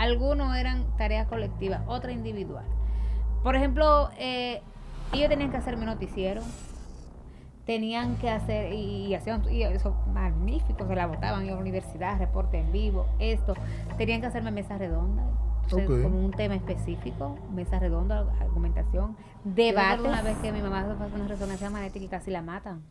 Algunos eran tareas colectivas, otras individuales. Por ejemplo, ellos tenían que hacerme noticiero, tenían que hacer, y hacían, y eso magnífico, se la botaban en la universidad, reporte en vivo, esto, tenían que hacerme mesa redonda, entonces, como un tema específico, mesa redonda, argumentación, debate. Una vez que mi mamá se pasó una resonancia magnética y casi la matan.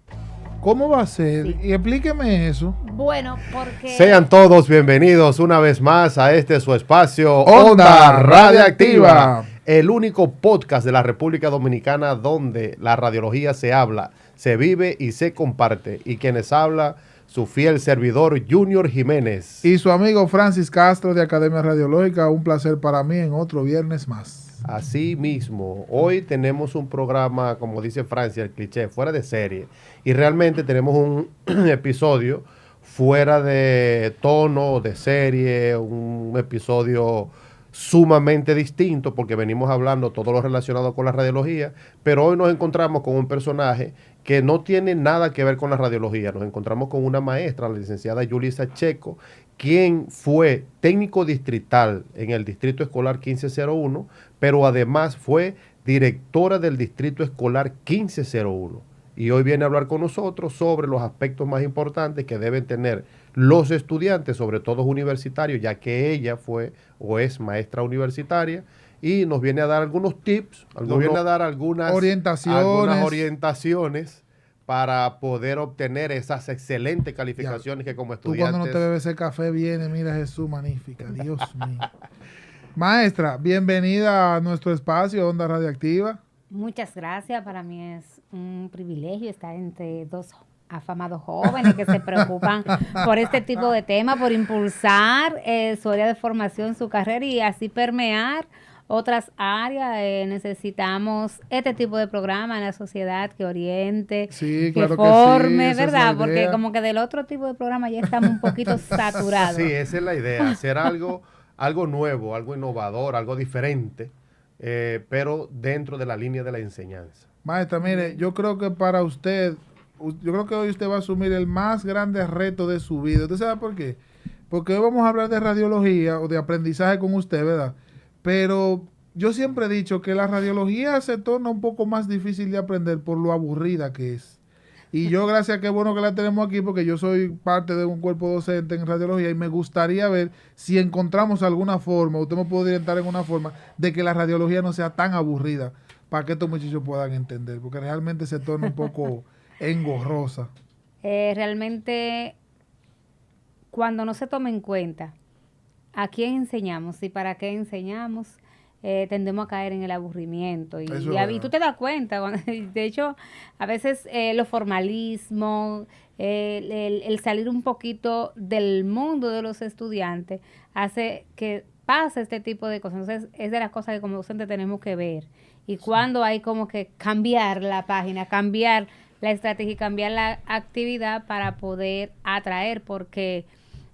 ¿Cómo va a ser? Sí. Y explíqueme eso. Bueno, porque... Sean todos bienvenidos una vez más a este su espacio Onda Radiactiva, el único podcast de la República Dominicana donde la radiología se habla, se vive y se comparte. Y quienes habla, su fiel servidor Junior Jiménez. Y su amigo Francis Castro de Academia Radiológica. Un placer para mí en otro viernes más. Así mismo, hoy tenemos un programa, como dice Francia, el cliché, fuera de serie. Y realmente tenemos un episodio fuera de tono, de serie, un episodio sumamente distinto porque venimos hablando todo lo relacionado con la radiología, pero hoy nos encontramos con un personaje que no tiene nada que ver con la radiología. Nos encontramos con una maestra, la licenciada Yulisa Checo, quien fue técnico distrital en el Distrito Escolar 1501, pero además fue directora del Distrito Escolar 1501. Y hoy viene a hablar con nosotros sobre los aspectos más importantes que deben tener los estudiantes, sobre todo universitarios, ya que ella fue o es maestra universitaria, y nos viene a dar algunos tips, nos viene a dar algunas orientaciones para poder obtener esas excelentes calificaciones que como estudiantes... Tú cuando no te bebes ese café viene, mira Jesús, magnífica, Dios mío. Maestra, bienvenida a nuestro espacio Onda Radiactiva. Muchas gracias, para mí es un privilegio estar entre dos afamados jóvenes que se preocupan por este tipo de temas, por impulsar su área de formación, su carrera y así permear otras áreas. Necesitamos este tipo de programa en la sociedad que oriente, sí, que claro forme, que sí, ¿verdad? Porque como que del otro tipo de programa ya estamos un poquito saturados. Sí, esa es la idea, hacer algo nuevo, algo innovador, algo diferente, pero dentro de la línea de la enseñanza. Maestra, mire, yo creo que para usted, yo creo que hoy usted va a asumir el más grande reto de su vida. ¿Usted sabe por qué? Porque hoy vamos a hablar de radiología o de aprendizaje con usted, ¿verdad? Pero yo siempre he dicho que la radiología se torna un poco más difícil de aprender por lo aburrida que es. Y yo, gracias, qué bueno que la tenemos aquí, porque yo soy parte de un cuerpo docente en radiología y me gustaría ver si encontramos alguna forma, usted me puede orientar en una forma, de que la radiología no sea tan aburrida para que estos muchachos puedan entender, porque realmente se torna un poco engorrosa. Realmente, cuando no se toma en cuenta a quién enseñamos y para qué enseñamos, tendemos a caer en el aburrimiento. Y tú te das cuenta, de hecho, a veces los formalismos, el salir un poquito del mundo de los estudiantes, hace que pase este tipo de cosas. Entonces, es de las cosas que como docente tenemos que ver. Y cuando hay como que cambiar la página, cambiar la estrategia y cambiar la actividad para poder atraer, porque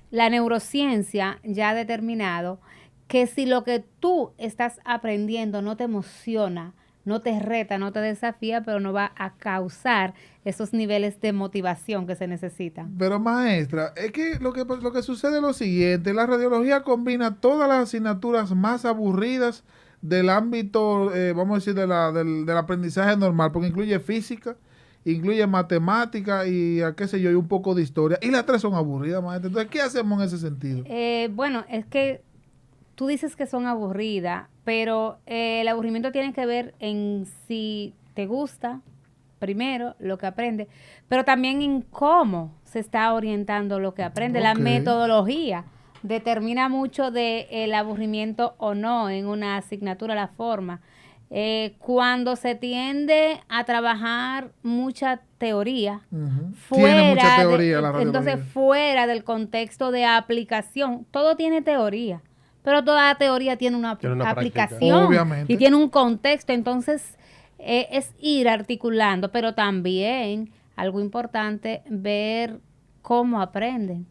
la neurociencia ya ha determinado que si lo que tú estás aprendiendo no te emociona, no te reta, no te desafía, pero no va a causar esos niveles de motivación que se necesitan. Pero maestra, es que lo que sucede es lo siguiente, la radiología combina todas las asignaturas más aburridas del ámbito, vamos a decir, del aprendizaje normal, porque incluye física, incluye matemática y, qué sé yo, y un poco de historia. Y las tres son aburridas, maestra. Entonces, ¿qué hacemos en ese sentido? Bueno, es que tú dices que son aburridas, pero el aburrimiento tiene que ver en si te gusta, primero, lo que aprende, pero también en cómo se está orientando lo que aprende. La metodología determina mucho del aburrimiento o no en una asignatura, la forma. Cuando se tiende a trabajar mucha teoría, fuera del contexto de aplicación, todo tiene teoría, pero toda teoría tiene una aplicación, obviamente, y tiene un contexto. Entonces es ir articulando, pero también algo importante, ver cómo aprenden.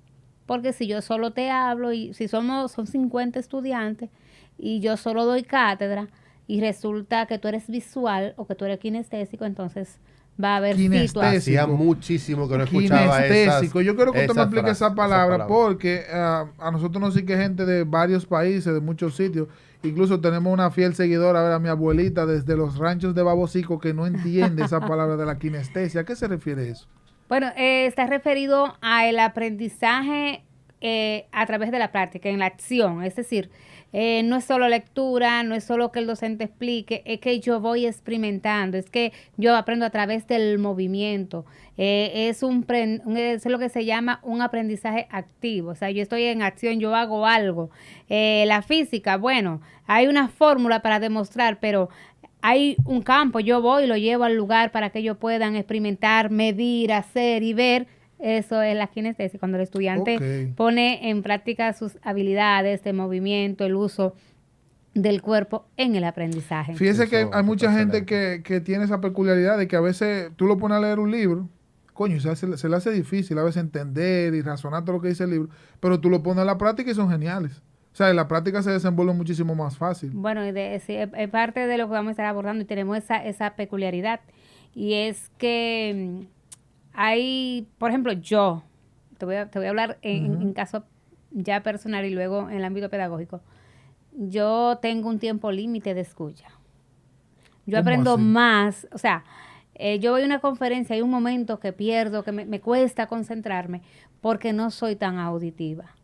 Porque si yo solo te hablo y si son 50 estudiantes y yo solo doy cátedra y resulta que tú eres visual o que tú eres kinestésico, entonces va a haber Kinestésico. situaciones. Hacía muchísimo que no escuchaba Kinestésico. Yo quiero que usted me explique esa palabra, palabra. porque a nosotros nos sigue gente de varios países, de muchos sitios. Incluso tenemos una fiel seguidora, a ver, a mi abuelita desde los ranchos de Babocico, que no entiende esa palabra de la kinestesia. ¿A qué se refiere eso? Bueno, está referido al aprendizaje a través de la práctica, en la acción. Es decir, no es solo lectura, no es solo que el docente explique, es que yo voy experimentando, es que yo aprendo a través del movimiento. Es lo que se llama un aprendizaje activo. O sea, yo estoy en acción, yo hago algo. La física, bueno, hay una fórmula para demostrar, pero hay un campo, yo voy y lo llevo al lugar para que ellos puedan experimentar, medir, hacer y ver. Eso es la kinestesia, cuando el estudiante pone en práctica sus habilidades de movimiento, el uso del cuerpo en el aprendizaje. Fíjese que hay mucha gente que tiene esa peculiaridad de que a veces tú lo pones a leer un libro, coño, se le hace difícil a veces entender y razonar todo lo que dice el libro, pero tú lo pones a la práctica y son geniales. O sea, en la práctica se desenvuelve muchísimo más fácil. Bueno, sí, es parte de lo que vamos a estar abordando y tenemos esa peculiaridad. Y es que hay, por ejemplo, yo, te voy a hablar en caso ya personal y luego en el ámbito pedagógico. Yo tengo un tiempo límite de escucha. Yo aprendo más, o sea, yo voy a una conferencia, hay un momento que pierdo, que me cuesta concentrarme porque no soy tan auditiva.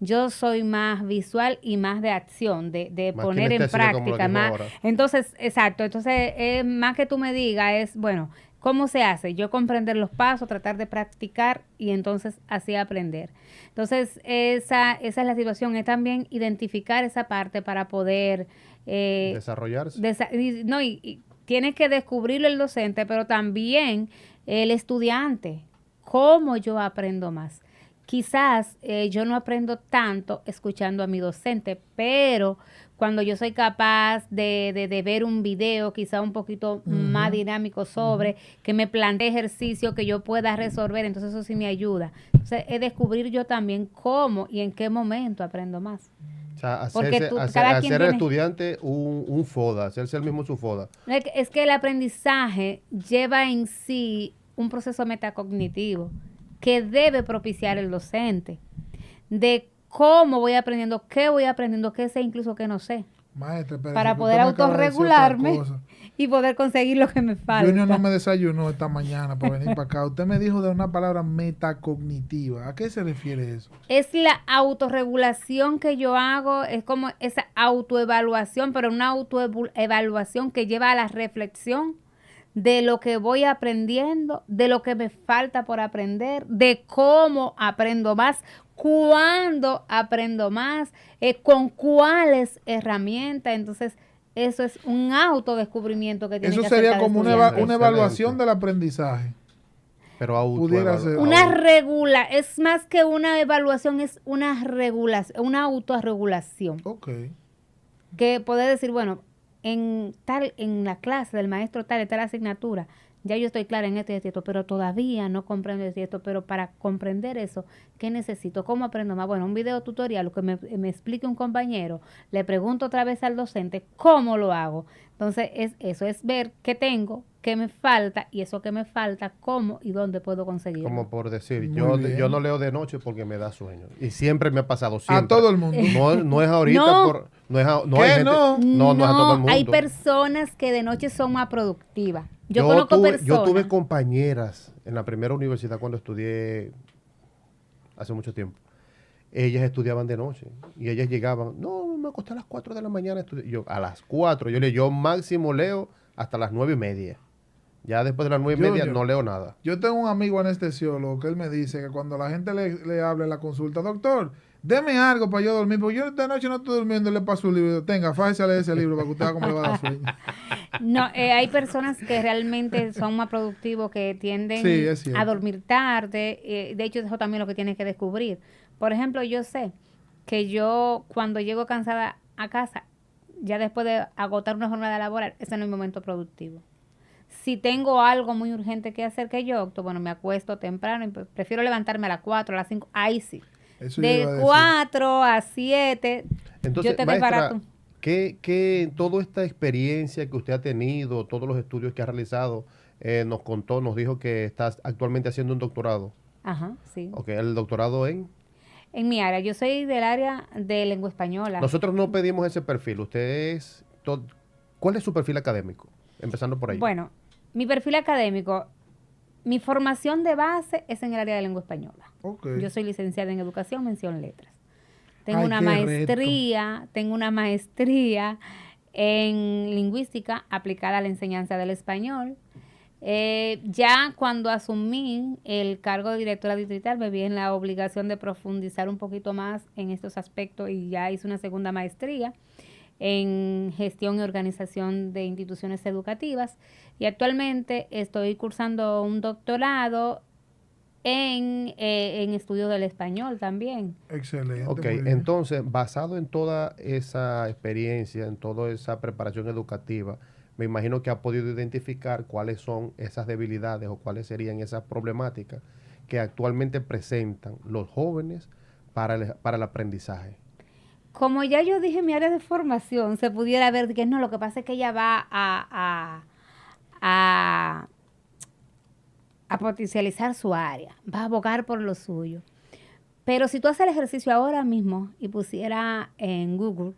Yo soy más visual y más de acción, de poner en práctica. Más. Entonces, exacto. Entonces, más que tú me digas, es, bueno, ¿cómo se hace? Yo comprender los pasos, tratar de practicar y entonces así aprender. Entonces, esa es la situación. Es también identificar esa parte para poder desarrollarse. Y tiene que descubrirlo el docente, pero también el estudiante. ¿Cómo yo aprendo más? Quizás yo no aprendo tanto escuchando a mi docente, pero cuando yo soy capaz de ver un video quizá un poquito más dinámico sobre, que me plantee ejercicio que yo pueda resolver, entonces eso sí me ayuda. Entonces es descubrir yo también cómo y en qué momento aprendo más. O sea, hacer al estudiante un FODA, hacerse el mismo su FODA. Es que el aprendizaje lleva en sí un proceso metacognitivo que debe propiciar el docente, de cómo voy aprendiendo, qué sé, incluso qué no sé. Maestra, para poder autorregularme y poder conseguir lo que me falta. Junior no me desayunó esta mañana para venir para acá. Usted me dijo de una palabra metacognitiva. ¿A qué se refiere eso? Es la autorregulación que yo hago, es como esa autoevaluación, pero una autoevaluación que lleva a la reflexión de lo que voy aprendiendo, de lo que me falta por aprender, de cómo aprendo más, cuándo aprendo más, con cuáles herramientas. Entonces, eso es un autodescubrimiento que tiene que hacer. Eso sería como una evaluación del aprendizaje. Pero pudiera ser. Es más que una evaluación, es una regulación, una autorregulación. Ok. Que poder decir, bueno, en la clase del maestro tal asignatura, ya yo estoy clara en esto y esto, pero todavía no comprendo esto, pero para comprender eso, ¿qué necesito? ¿Cómo aprendo más? Bueno, un video tutorial, lo que me explique un compañero, le pregunto otra vez al docente, ¿cómo lo hago? Entonces, eso es ver qué tengo, qué me falta, y eso que me falta, cómo y dónde puedo conseguirlo. Como por decir, yo no leo de noche porque me da sueño. Y siempre me ha pasado, siempre. A todo el mundo. No es ahorita. No es a todo el mundo. Hay personas que de noche son más productivas. Yo conozco personas. Yo tuve compañeras en la primera universidad cuando estudié hace mucho tiempo. Ellas estudiaban de noche y ellas llegaban, no, me acosté a las 4 de la mañana. Yo, a las 4, yo máximo leo hasta las 9:30. Ya después de las 9:30 no leo nada. Yo tengo un amigo anestesiólogo que él me dice que cuando la gente le habla en la consulta, doctor, deme algo para yo dormir, porque yo esta noche no estoy durmiendo, le paso un libro. Tenga, fájese a leer ese libro para que usted vea cómo le va a dar sueño. No, hay personas que realmente son más productivos, que tienden a dormir tarde. De hecho, eso también es lo que tienes que descubrir. Por ejemplo, yo sé que yo cuando llego cansada a casa, ya después de agotar una jornada laboral, ese no es mi momento productivo. Si tengo algo muy urgente que hacer que yo opto, bueno, me acuesto temprano y prefiero levantarme a las 4, a las 5, ahí sí. Eso de 4 a 7, entonces, yo te maestra, barato. ¿Qué toda esta experiencia que usted ha tenido, todos los estudios que ha realizado nos contó, nos dijo que estás actualmente haciendo un doctorado. Ajá, sí. Ok, el doctorado en... En mi área, yo soy del área de lengua española. Nosotros no pedimos ese perfil. Usted es... ¿Cuál es su perfil académico? Empezando por ahí. Bueno, mi perfil académico, mi formación de base es en el área de lengua española. Okay. Yo soy licenciada en educación, mención letras. Tengo Ay, una qué maestría, tengo una maestría en lingüística aplicada a la enseñanza del español. Ya cuando asumí el cargo de directora distrital me vi en la obligación de profundizar un poquito más en estos aspectos y ya hice una segunda maestría en gestión y organización de instituciones educativas y actualmente estoy cursando un doctorado en estudios del español también. Excelente. Ok, muy bien. entonces, basado en toda esa experiencia, en toda esa preparación educativa, me imagino que ha podido identificar cuáles son esas debilidades o cuáles serían esas problemáticas que actualmente presentan los jóvenes para el aprendizaje. Como ya yo dije, mi área de formación se pudiera ver que no, lo que pasa es que ella va a potencializar su área, va a abogar por lo suyo. Pero si tú haces el ejercicio ahora mismo y pusiera en Google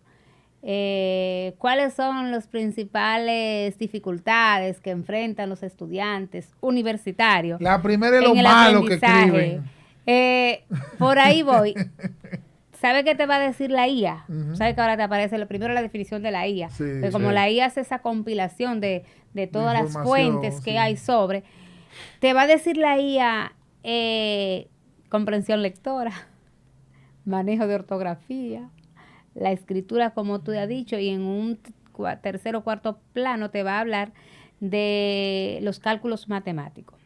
cuáles son las principales dificultades que enfrentan los estudiantes universitarios. La primera es lo en el malo que aprendizaje, escriben. Por ahí voy. ¿Sabe qué te va a decir la IA? Ujú. ¿Sabe que ahora te aparece lo primero la definición de la IA? Sí, Porque como sí. la IA hace esa compilación de todas las información, fuentes que sí. hay sobre, te va a decir la IA comprensión lectora, manejo de ortografía, la escritura, como tú has dicho, y en un tercer o cuarto plano te va a hablar de los cálculos matemáticos.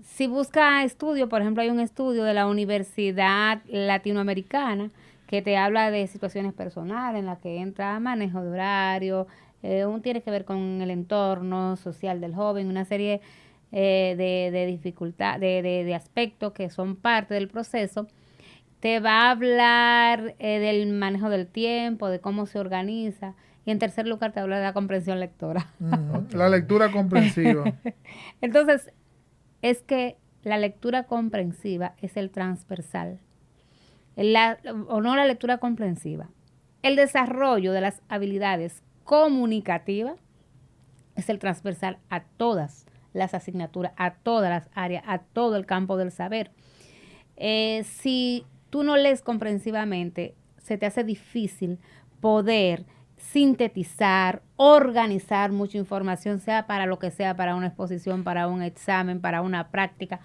Si busca estudio, por ejemplo, hay un estudio de la Universidad Latinoamericana que te habla de situaciones personales en las que entra manejo de horario, tiene que ver con el entorno social del joven, una serie de dificultades, de aspectos que son parte del proceso. Te va a hablar del manejo del tiempo, de cómo se organiza. Y en tercer lugar te habla de la comprensión lectora. Ujú. La lectura comprensiva. Entonces, es que la lectura comprensiva es el transversal. O no la lectura comprensiva. El desarrollo de las habilidades comunicativas es el transversal a todas las asignaturas, a todas las áreas, a todo el campo del saber. Si tú no lees comprensivamente, se te hace difícil poder sintetizar, organizar mucha información, sea para lo que sea, para una exposición, para un examen, para una práctica,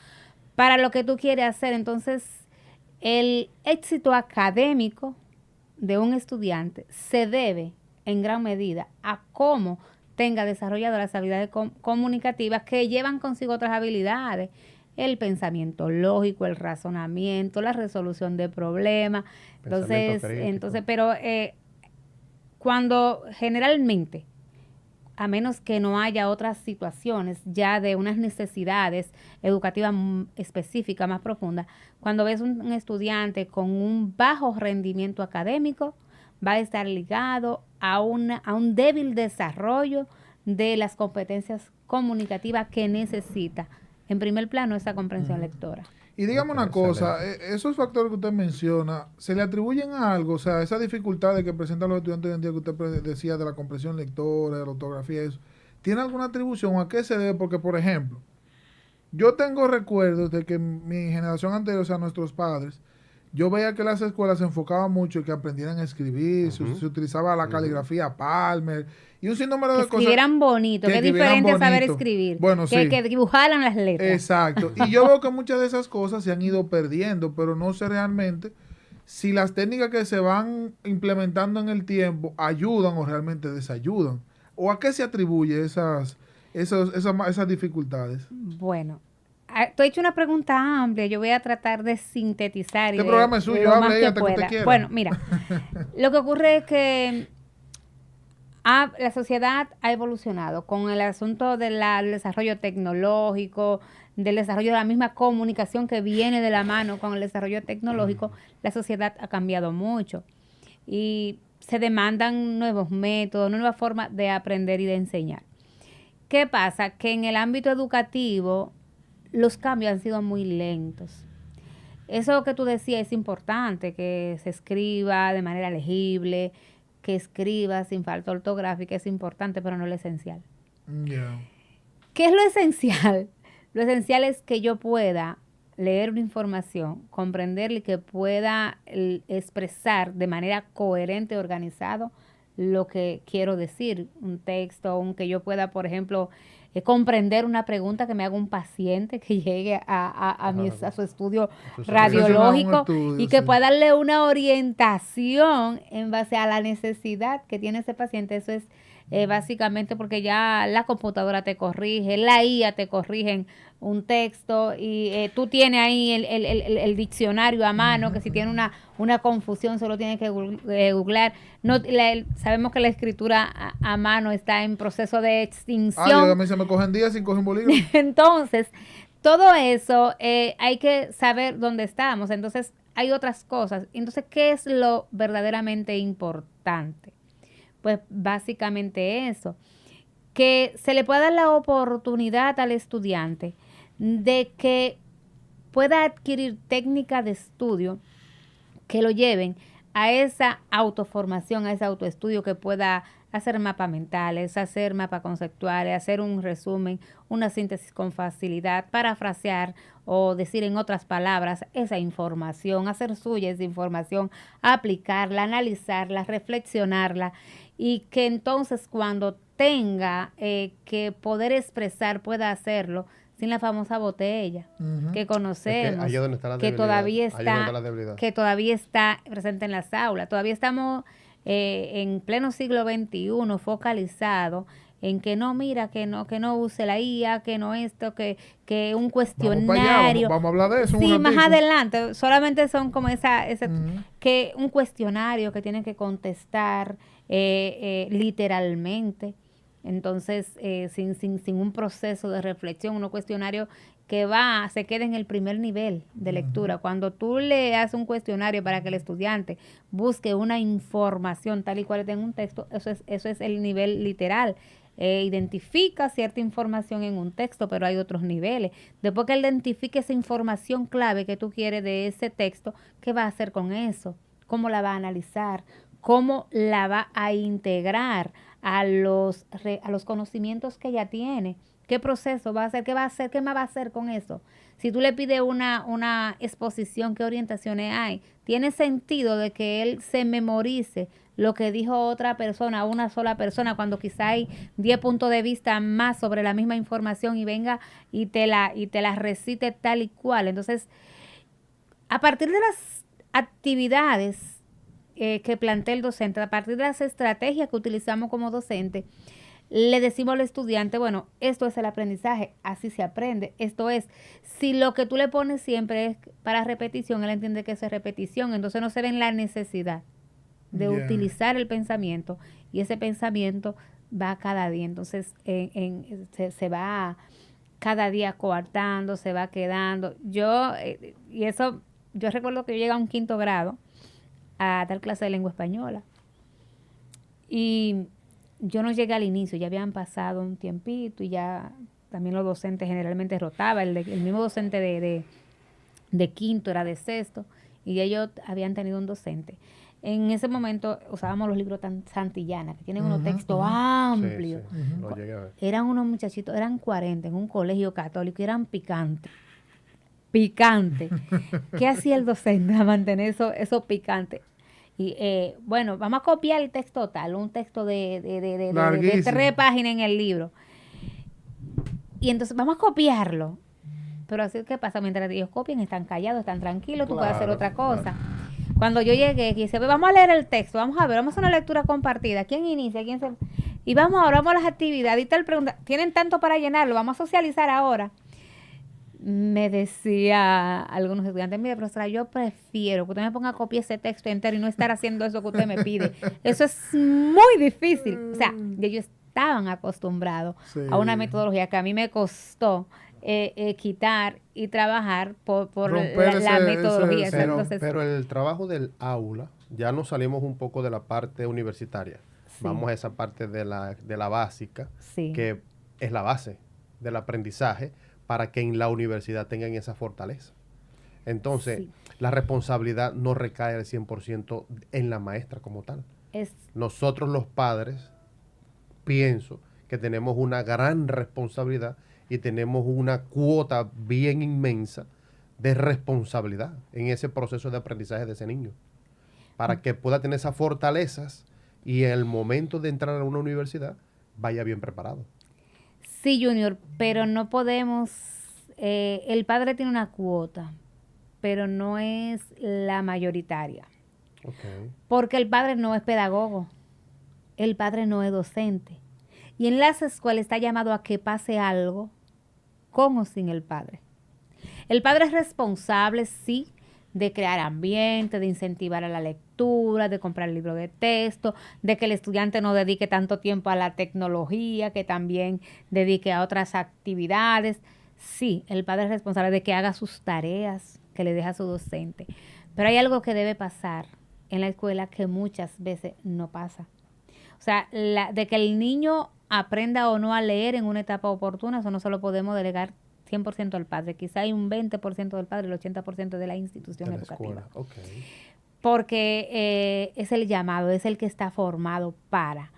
para lo que tú quieres hacer. Entonces, el éxito académico de un estudiante se debe en gran medida a cómo tenga desarrollado las habilidades comunicativas que llevan consigo otras habilidades. El pensamiento lógico, el razonamiento, la resolución de problemas. Pero cuando generalmente, a menos que no haya otras situaciones ya de unas necesidades educativas específicas más profundas, cuando ves un estudiante con un bajo rendimiento académico, va a estar ligado a un débil desarrollo de las competencias comunicativas que necesita. En primer plano, esa comprensión lectora. Y dígame una cosa, esos factores que usted menciona, ¿se le atribuyen a algo? O sea, esas dificultades que presentan los estudiantes hoy en día que usted decía de la comprensión lectora, de la ortografía, eso, ¿tiene alguna atribución? ¿A qué se debe? Porque, por ejemplo, yo tengo recuerdos de que mi generación anterior, o sea, nuestros padres, yo veía que las escuelas se enfocaban mucho en que aprendieran a escribir, se utilizaba la caligrafía Palmer y un sinnúmero de cosas. Que escribieran bonito, que es diferente a saber escribir. Bueno, que dibujaran las letras. Exacto. Y yo veo que muchas de esas cosas se han ido perdiendo, pero no sé realmente si las técnicas que se van implementando en el tiempo ayudan o realmente desayudan. ¿O a qué se atribuye esas dificultades? Bueno, te he hecho una pregunta amplia, yo voy a tratar de sintetizar. Este programa es suyo, hable ahí hasta que usted quiera. Bueno, mira, lo que ocurre es que la sociedad ha evolucionado con el asunto del desarrollo tecnológico, del desarrollo de la misma comunicación que viene de la mano con el desarrollo tecnológico. La sociedad ha cambiado mucho y se demandan nuevos métodos, nuevas formas de aprender y de enseñar. ¿qué pasa? Que en el ámbito educativo los cambios han sido muy lentos. Eso que tú decías es importante, que se escriba de manera legible, que escriba sin falta ortográfica, es importante, pero no es lo esencial. Yeah. ¿Qué es lo esencial? Lo esencial es que yo pueda leer una información, comprenderla y que pueda expresar de manera coherente y organizado lo que quiero decir, un texto, aunque yo pueda, por ejemplo, comprender una pregunta que me haga un paciente que llegue a su estudio radiológico y que pueda darle una orientación en base a la necesidad que tiene ese paciente. Eso es básicamente porque ya la computadora te corrige, la IA te corrigen un texto y tú tienes ahí el diccionario a mano, que si tiene una confusión solo tienes que googlear. No, sabemos que la escritura a mano está en proceso de extinción. A mí se me cogen días sin coger un bolígrafo. Entonces, todo eso hay que saber dónde estamos. Entonces, hay otras cosas. Entonces, ¿qué es lo verdaderamente importante? Pues básicamente eso, que se le pueda dar la oportunidad al estudiante de que pueda adquirir técnicas de estudio que lo lleven a esa autoformación, a ese autoestudio, que pueda hacer mapas mentales, hacer mapas conceptuales, hacer un resumen, una síntesis con facilidad, parafrasear o decir en otras palabras esa información, hacer suya esa información, aplicarla, analizarla, reflexionarla, y que entonces cuando tenga que poder expresar pueda hacerlo sin la famosa botella que conocemos, que todavía está presente en las aulas. Todavía estamos en pleno siglo XXI focalizados en que no, mira, que no use la IA, que no esto, que un cuestionario. Vamos a hablar de eso. Sí, más adelante. Solamente son como que un cuestionario que tienen que contestar literalmente. Entonces, sin un proceso de reflexión, un cuestionario que se queda en el primer nivel de lectura. Cuando tú le haces un cuestionario para que el estudiante busque una información tal y cual está en un texto, eso es el nivel literal. Identifica cierta información en un texto, pero hay otros niveles. Después que él identifique esa información clave que tú quieres de ese texto, ¿qué va a hacer con eso? ¿Cómo la va a analizar? ¿Cómo la va a integrar a los conocimientos que ya tiene? ¿Qué proceso va a hacer? ¿Qué va a hacer? ¿Qué más va a hacer con eso? Si tú le pides una exposición, ¿qué orientaciones hay? ¿Tiene sentido de que él se memorice lo que dijo otra persona, una sola persona, cuando quizá hay 10 puntos de vista más sobre la misma información y venga y te la recite tal y cual? Entonces, a partir de las actividades que plantea el docente, a partir de las estrategias que utilizamos como docente, le decimos al estudiante, bueno, esto es el aprendizaje, así se aprende. Esto es, si lo que tú le pones siempre es para repetición, él entiende que eso es repetición, entonces no se ve en la necesidad de utilizar el pensamiento, y ese pensamiento va cada día. Entonces se va cada día coartando, se va quedando. Yo recuerdo que yo llegué a un 5º grado a dar clase de lengua española, y yo no llegué al inicio, ya habían pasado un tiempito y ya también los docentes generalmente rotaban. El mismo docente de 5º era de 6º, y ellos habían tenido un docente. En ese momento usábamos los libros Santillana, que tienen unos textos amplios. Sí, lo llegué a ver. Eran unos muchachitos, eran 40 en un colegio católico, y eran picantes. Picante. ¿Qué hacía el docente a mantener eso picante? Y bueno, vamos a copiar el texto tal, un texto de 3 páginas en el libro. Y entonces vamos a copiarlo. Pero así, ¿qué pasa? Mientras ellos copian, están callados, están tranquilos, tú puedes hacer otra cosa. Cuando yo llegué, quise, vamos a leer el texto, vamos a hacer una lectura compartida. ¿Quién inicia? Y vamos a las actividades. Y tal pregunta, ¿tienen tanto para llenarlo? Vamos a socializar ahora. Me decía algunos estudiantes, mire, profesora, yo prefiero que usted me ponga a copiar ese texto entero y no estar haciendo eso que usted me pide. Eso es muy difícil. O sea, ellos estaban acostumbrados a una metodología que a mí me costó quitar y trabajar por la metodología. Pero el trabajo del aula, ya nos salimos un poco de la parte universitaria. Sí. Vamos a esa parte de la básica, sí, que es la base del aprendizaje para que en la universidad tengan esa fortaleza. Entonces, sí, la responsabilidad no recae al 100% en la maestra como tal. Nosotros los padres, pienso que tenemos una gran responsabilidad y tenemos una cuota bien inmensa de responsabilidad en ese proceso de aprendizaje de ese niño, para que pueda tener esas fortalezas y en el momento de entrar a una universidad vaya bien preparado. Sí, Junior, pero no podemos, el padre tiene una cuota, pero no es la mayoritaria. Okay. Porque el padre no es pedagogo, el padre no es docente. Y en las escuelas está llamado a que pase algo con o sin el padre. El padre es responsable, sí, de crear ambiente, de incentivar a la lectura, de comprar libros de texto, de que el estudiante no dedique tanto tiempo a la tecnología, que también dedique a otras actividades. Sí, el padre es responsable de que haga sus tareas, que le deja a su docente. Pero hay algo que debe pasar en la escuela que muchas veces no pasa. O sea, de que el niño aprenda o no a leer en una etapa oportuna, eso no se lo podemos delegar 100% al padre. Quizá hay un 20% del padre, el 80% de la institución de la educativa. Escuela. Okay. Porque es el llamado, es el que está formado para.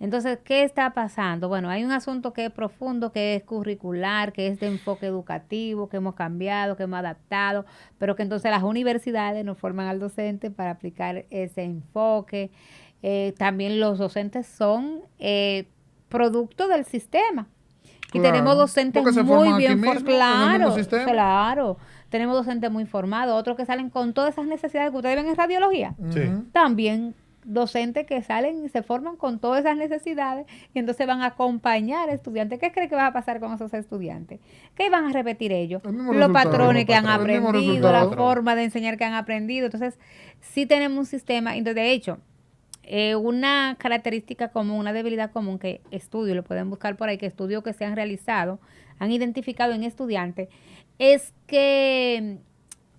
Entonces, ¿qué está pasando? Bueno, hay un asunto que es profundo, que es curricular, que es de enfoque educativo, que hemos cambiado, que hemos adaptado, pero que entonces las universidades nos forman al docente para aplicar ese enfoque. También los docentes son producto del sistema. Y claro, tenemos docentes muy bien formados. Claro, tenemos docentes muy formados, otros que salen con todas esas necesidades que ustedes ven en radiología. Sí. También docentes que salen y se forman con todas esas necesidades y entonces van a acompañar a estudiantes. ¿Qué cree que va a pasar con esos estudiantes? ¿Qué van a repetir ellos? Los patrones que han aprendido, la forma de enseñar que han aprendido. Entonces, sí tenemos un sistema. Entonces, de hecho, una característica común, una debilidad común que estudios, lo pueden buscar por ahí, que estudios que se han realizado, han identificado en estudiantes, es que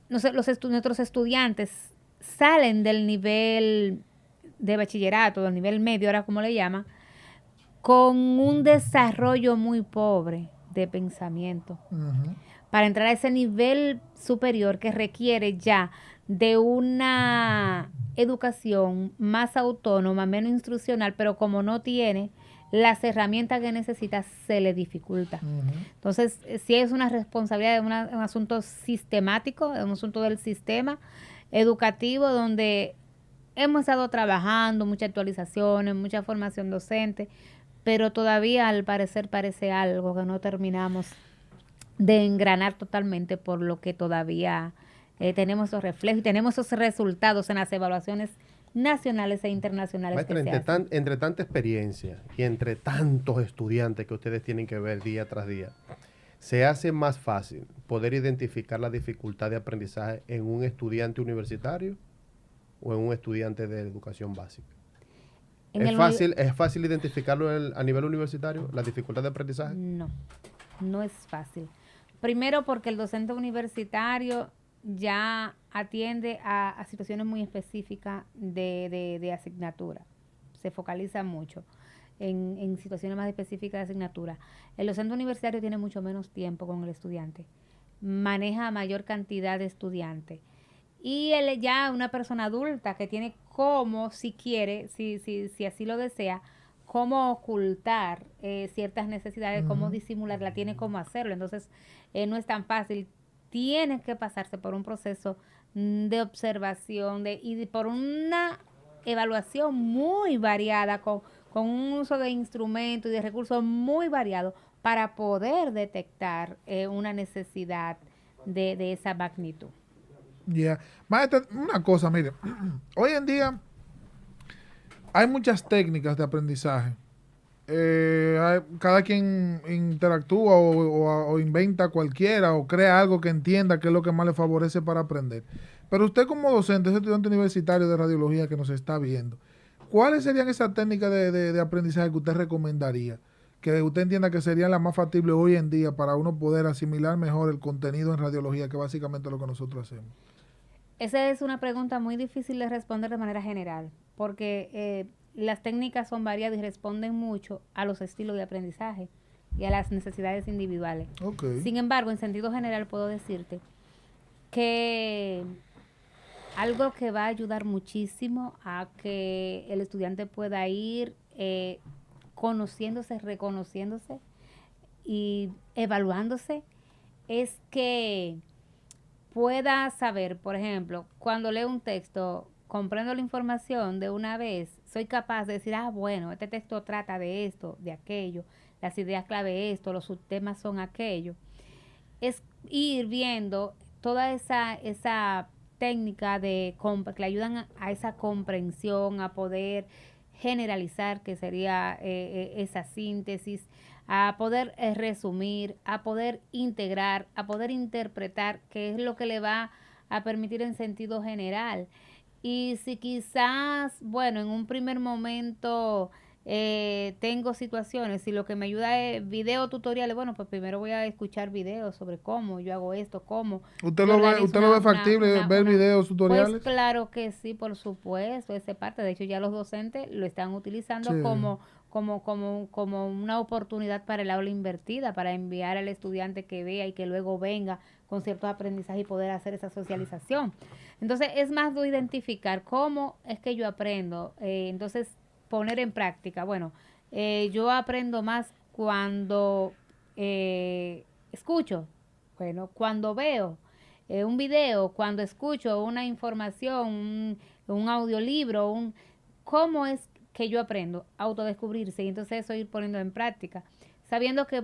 nuestros estudiantes salen del nivel de bachillerato, del nivel medio, ahora como le llaman, con un desarrollo muy pobre de pensamiento. Uh-huh. Para entrar a ese nivel superior que requiere ya de una educación más autónoma, menos instruccional, pero como no tiene las herramientas que necesita, se le dificulta. Uh-huh. Entonces, sí es una responsabilidad, un asunto sistemático, un asunto del sistema educativo donde hemos estado trabajando, muchas actualizaciones, mucha formación docente, pero todavía al parecer parece algo que no terminamos de engranar totalmente, por lo que todavía tenemos esos reflejos y tenemos esos resultados en las evaluaciones nacionales e internacionales. Maestra, entre tanta experiencia y entre tantos estudiantes que ustedes tienen que ver día tras día, ¿se hace más fácil poder identificar la dificultad de aprendizaje en un estudiante universitario o en un estudiante de educación básica? ¿Es fácil identificarlo a nivel universitario, la dificultad de aprendizaje? No, no es fácil. Primero porque el docente universitario ya atiende a situaciones muy específicas de asignatura. Se focaliza mucho en situaciones más específicas de asignatura. El docente universitario tiene mucho menos tiempo con el estudiante. Maneja mayor cantidad de estudiantes. Y él ya una persona adulta que tiene cómo, si quiere, si así lo desea, cómo ocultar ciertas necesidades, cómo disimularla, tiene cómo hacerlo. Entonces, no es tan fácil. Tiene que pasarse por un proceso de observación y por una evaluación muy variada, con un uso de instrumentos y de recursos muy variados para poder detectar una necesidad de esa magnitud. Ya. Maestra, una cosa, mire, hoy en día hay muchas técnicas de aprendizaje. Cada quien interactúa o inventa cualquiera o crea algo que entienda qué es lo que más le favorece para aprender. Pero usted como docente, ese estudiante universitario de radiología que nos está viendo, ¿cuáles serían esas técnicas de aprendizaje que usted recomendaría? Que usted entienda que serían las más factibles hoy en día para uno poder asimilar mejor el contenido en radiología, que básicamente es lo que nosotros hacemos. Esa es una pregunta muy difícil de responder de manera general, porque las técnicas son variadas y responden mucho a los estilos de aprendizaje y a las necesidades individuales. Okay. Sin embargo, en sentido general puedo decirte que algo que va a ayudar muchísimo a que el estudiante pueda ir conociéndose, reconociéndose y evaluándose es que pueda saber, por ejemplo, cuando leo un texto, comprendo la información de una vez, soy capaz de decir, bueno, este texto trata de esto, de aquello, las ideas clave esto, los subtemas son aquello. Es ir viendo toda esa técnica que le ayudan a esa comprensión, a poder generalizar, que sería esa síntesis, a poder resumir, a poder integrar, a poder interpretar, que es lo que le va a permitir en sentido general. Y si quizás, bueno, en un primer momento tengo situaciones y lo que me ayuda es video tutoriales, bueno, pues primero voy a escuchar videos sobre cómo yo hago esto, cómo. ¿Usted lo ve factible ver videos tutoriales? Pues claro que sí, por supuesto, esa parte. De hecho, ya los docentes lo están utilizando como una oportunidad para el aula invertida, para enviar al estudiante que vea y que luego venga con ciertos aprendizajes y poder hacer esa socialización. Entonces, es más de identificar cómo es que yo aprendo. Entonces, poner en práctica. Bueno, yo aprendo más cuando escucho, bueno, cuando veo un video, cuando escucho una información, un audiolibro, ¿cómo es que yo aprendo? Autodescubrirse y entonces eso ir poniendo en práctica, sabiendo que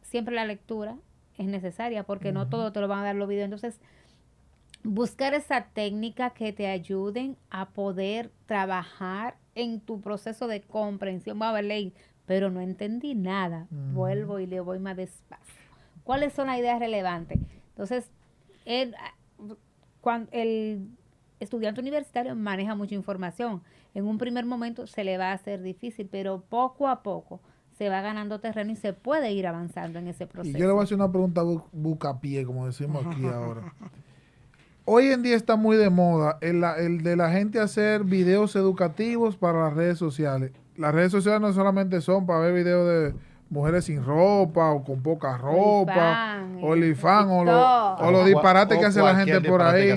siempre la lectura es necesaria porque no todo te lo van a dar los videos. Entonces, buscar esa técnica que te ayuden a poder trabajar en tu proceso de comprensión. Voy a ver, leí, pero no entendí nada. Vuelvo y le voy más despacio. ¿Cuáles son las ideas relevantes? Entonces, cuando el estudiante universitario maneja mucha información, en un primer momento se le va a hacer difícil, pero poco a poco se va ganando terreno y se puede ir avanzando en ese proceso. Y yo le voy a hacer una pregunta bucapié, como decimos aquí ahora. Hoy en día está muy de moda el de la gente hacer videos educativos para las redes sociales. Las redes sociales no solamente son para ver videos de mujeres sin ropa o con poca ropa, OnlyFans o los disparates que hace la gente por ahí.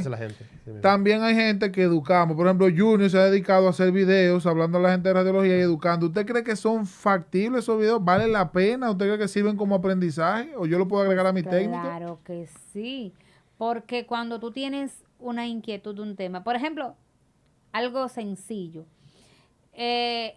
También hay gente que educamos. Por ejemplo, Junior se ha dedicado a hacer videos hablando a la gente de radiología y educando. ¿Usted cree que son factibles esos videos? ¿Vale la pena? ¿Usted cree que sirven como aprendizaje? ¿O yo lo puedo agregar a mi técnica? Claro que sí. Porque cuando tú tienes una inquietud de un tema, por ejemplo, algo sencillo, el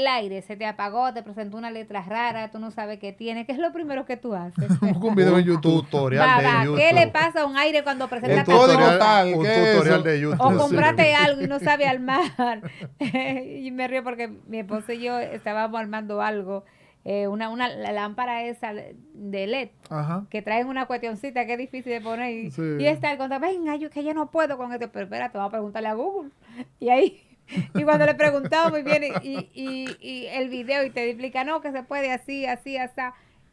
aire se te apagó, te presentó una letra rara, tú no sabes qué tiene, ¿qué es lo primero que tú haces? Un video en YouTube. Tutorial de YouTube. ¿Qué le pasa a un aire cuando presenta un tutorial de YouTube. O comprate algo y no sabe armar. Y me río porque mi esposo y yo estábamos armando algo. Una lámpara esa de LED. Ajá. Que traen una cuestioncita que es difícil de poner y está el contacto, venga, yo no puedo con esto, pero espérate, vamos a preguntarle a Google. Y ahí, y cuando le preguntamos y viene y el video y te explica, no, que se puede así, así, así,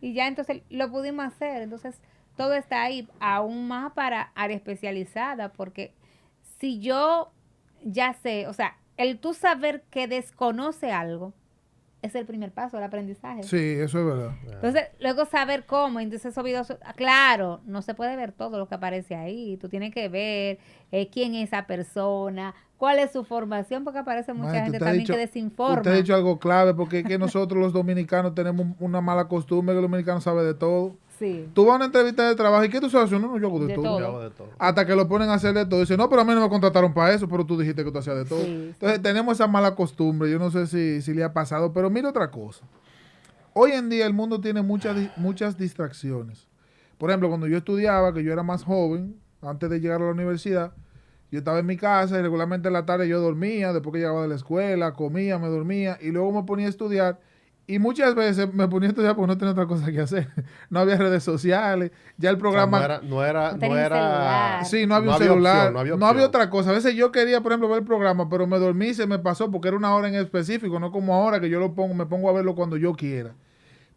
y ya entonces lo pudimos hacer. Entonces todo está ahí, aún más para área especializada, porque si yo ya sé, o sea, el tú saber que desconoce algo, es el primer paso del aprendizaje. Sí, eso es verdad. Entonces, luego saber cómo, entonces esos videos, claro, no se puede ver todo lo que aparece ahí, tú tienes que ver quién es esa persona, cuál es su formación, porque aparece mucha gente también que desinforma. Usted ha dicho algo clave, porque es que nosotros los dominicanos tenemos una mala costumbre, que el dominicano sabe de todo. Sí. Tú vas a una entrevista de trabajo y ¿qué tú sabes? No, yo hago de todo. Yo hago de todo. Hasta que lo ponen a hacer de todo. Dice, no, pero a mí no me contrataron para eso, pero tú dijiste que tú hacías de todo. Sí, entonces tenemos esa mala costumbre. Yo no sé si le ha pasado, pero mira otra cosa. Hoy en día el mundo tiene muchas distracciones. Por ejemplo, cuando yo estudiaba, que yo era más joven, antes de llegar a la universidad, yo estaba en mi casa y regularmente en la tarde yo dormía, después que llegaba de la escuela, comía, me dormía y luego me ponía a estudiar. Y muchas veces me ponía a estudiar porque no tenía otra cosa que hacer. No había redes sociales. Ya el programa... O sea, no era... Sí, no había un celular. No había otra cosa. A veces yo quería, por ejemplo, ver el programa, pero me dormí y se me pasó porque era una hora en específico, no como ahora que yo me pongo a verlo cuando yo quiera.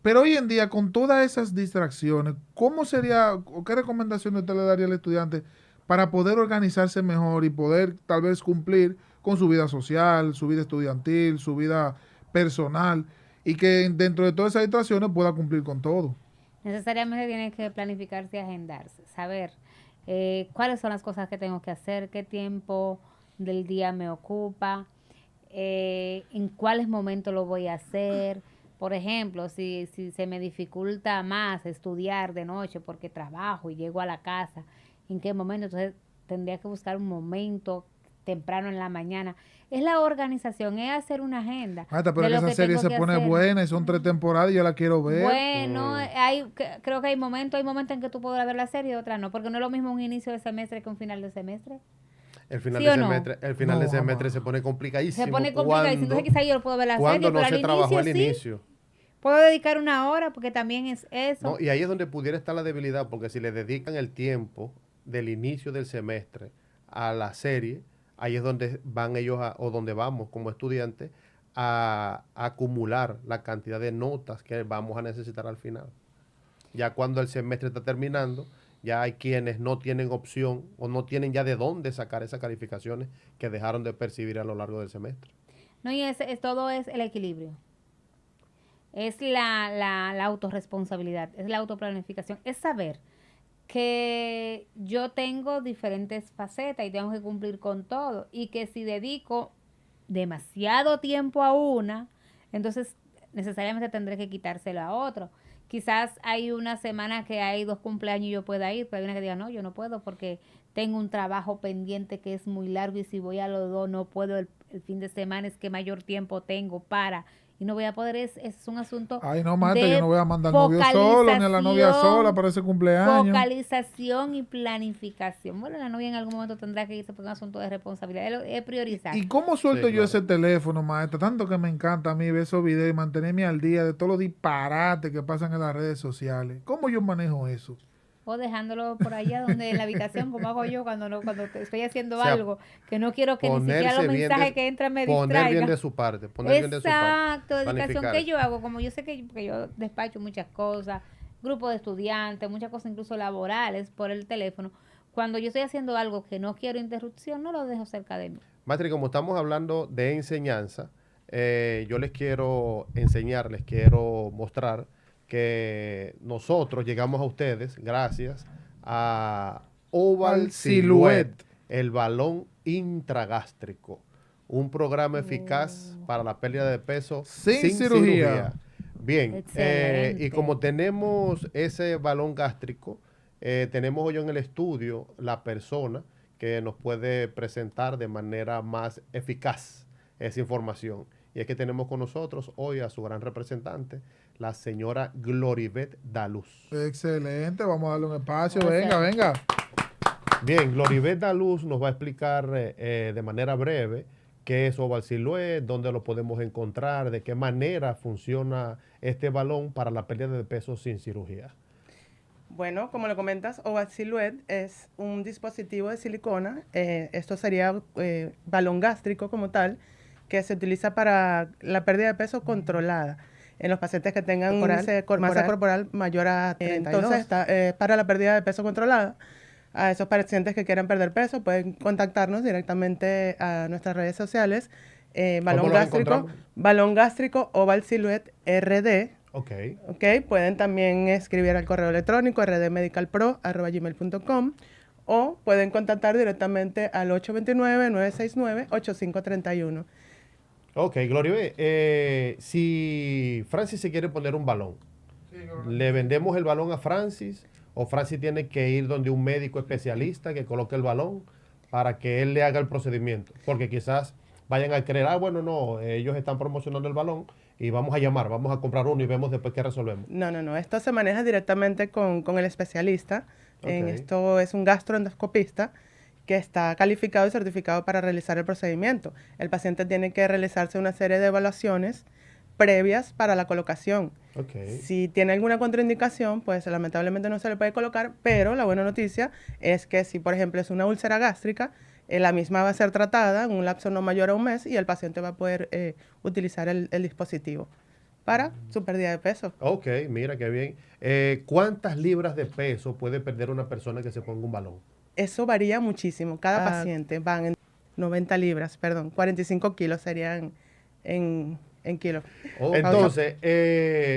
Pero hoy en día, con todas esas distracciones, ¿cómo sería o qué recomendaciones usted le daría al estudiante para poder organizarse mejor y poder tal vez cumplir con su vida social, su vida estudiantil, su vida personal? y que dentro de todas esas situaciones pueda cumplir con todo. Necesariamente tiene que planificarse y agendarse, saber cuáles son las cosas que tengo que hacer, qué tiempo del día me ocupa, en cuáles momentos lo voy a hacer. Por ejemplo, si se me dificulta más estudiar de noche porque trabajo y llego a la casa, ¿en qué momento? Entonces tendría que buscar un momento temprano en la mañana. Es la organización, es hacer una agenda Pero de lo esa que serie tengo se que pone hacer. buena y son 3 temporadas y yo la quiero ver. Bueno, creo que hay momentos en que tú podrás ver la serie y otras no, porque no es lo mismo un inicio de semestre que un final de semestre. El final ¿Sí de o no? semestre, el final de No, semestre jamás. se pone complicadísimo Se pone complicado. Entonces quizás yo puedo ver la cuando serie, no pero al se trabajó inicio al sí. inicio. Puedo dedicar una hora porque también es No, eso. y ahí es donde pudiera estar la debilidad, porque si le dedican el tiempo del inicio del semestre a la serie, ahí es donde van ellos, o donde vamos como estudiantes, a acumular la cantidad de notas que vamos a necesitar al final. Ya cuando el semestre está terminando, ya hay quienes no tienen opción o no tienen ya de dónde sacar esas calificaciones que dejaron de percibir a lo largo del semestre. No, y todo es el equilibrio. Es la autorresponsabilidad, es la autoplanificación, es saber que yo tengo diferentes facetas y tengo que cumplir con todo y que si dedico demasiado tiempo a una, entonces necesariamente tendré que quitárselo a otro. Quizás hay una semana que hay 2 cumpleaños y yo pueda ir, pero hay una que diga, no, yo no puedo porque tengo un trabajo pendiente que es muy largo y si voy a los dos no puedo el fin de semana, es que mayor tiempo tengo para y no voy a poder, es un asunto Ay, no, Marta, yo de no voy a mandar al novio solo, ni a la novia sola para ese cumpleaños. focalización y planificación. Bueno, la novia en algún momento tendrá que irse por un asunto de responsabilidad, es priorizar. ¿Y cómo suelto Sí, yo claro. ese teléfono, maestra? Tanto que me encanta a mí ver esos videos y mantenerme al día de todos los disparates que pasan en las redes sociales. ¿Cómo yo manejo eso? O dejándolo por allá donde en la habitación, como hago yo cuando no, cuando estoy haciendo O sea, algo, que no quiero que ni siquiera los ponerse bien mensajes que entran me poner bien de distraigan. su parte, poner bien de su parte. Exacto, dedicación Planificar que eso. yo hago, como yo sé que yo despacho muchas cosas, grupo de estudiantes, muchas cosas incluso laborales por el teléfono. Cuando yo estoy haciendo algo que no quiero interrupción, no lo dejo cerca de mí. Maestri, como estamos hablando de enseñanza, yo les quiero enseñar, les quiero mostrar que nosotros llegamos a ustedes gracias a Oval Al Silhouette. Silhouette, el balón intragástrico, un programa eficaz para la pérdida de peso Sin cirugía. Bien, y Excelente. como tenemos ese balón gástrico, tenemos hoy en el estudio la persona que nos puede presentar de manera más eficaz esa información. Y es que tenemos con nosotros hoy a su gran representante, la señora Gloribet Daluz. Excelente, vamos a darle un espacio. O Venga, sea, venga. Bien, Gloribet Daluz nos va a explicar de manera breve qué es Oval Silhouette, dónde lo podemos encontrar, de qué manera funciona este balón para la pérdida de peso sin cirugía. Bueno, como lo comentas, Oval Silhouette es un dispositivo de silicona. Esto sería balón gástrico como tal, que se utiliza para la pérdida de peso controlada en los pacientes que tengan masa corporal mayor a 32. Entonces, está para la pérdida de peso controlada. A esos pacientes que quieran perder peso pueden contactarnos directamente a nuestras redes sociales. Balón gástrico Oval Silhouette RD. Ok. Pueden también escribir al correo electrónico rdmedicalpro@gmail.com o pueden contactar directamente al 829-969-8531. Ok, Gloribet, si Francis se quiere poner un balón, ¿le vendemos el balón a Francis o Francis tiene que ir donde un médico especialista que coloque el balón para que él le haga el procedimiento? Porque quizás vayan a creer, bueno, no, ellos están promocionando el balón y vamos a llamar, vamos a comprar uno y vemos después qué resolvemos. No, esto se maneja directamente con el especialista. Okay. Esto es un gastroendoscopista que está calificado y certificado para realizar el procedimiento. El paciente tiene que realizarse una serie de evaluaciones previas para la colocación. Okay. Si tiene alguna contraindicación, pues lamentablemente no se le puede colocar, pero la buena noticia es que si, por ejemplo, es una úlcera gástrica, la misma va a ser tratada en un lapso no mayor a un mes y el paciente va a poder utilizar el dispositivo para su pérdida de peso. Ok, mira qué bien. ¿Cuántas libras de peso puede perder una persona que se ponga un balón? Eso varía muchísimo. Cada paciente van en 90 libras, 45 kilos serían en en kilos. Entonces,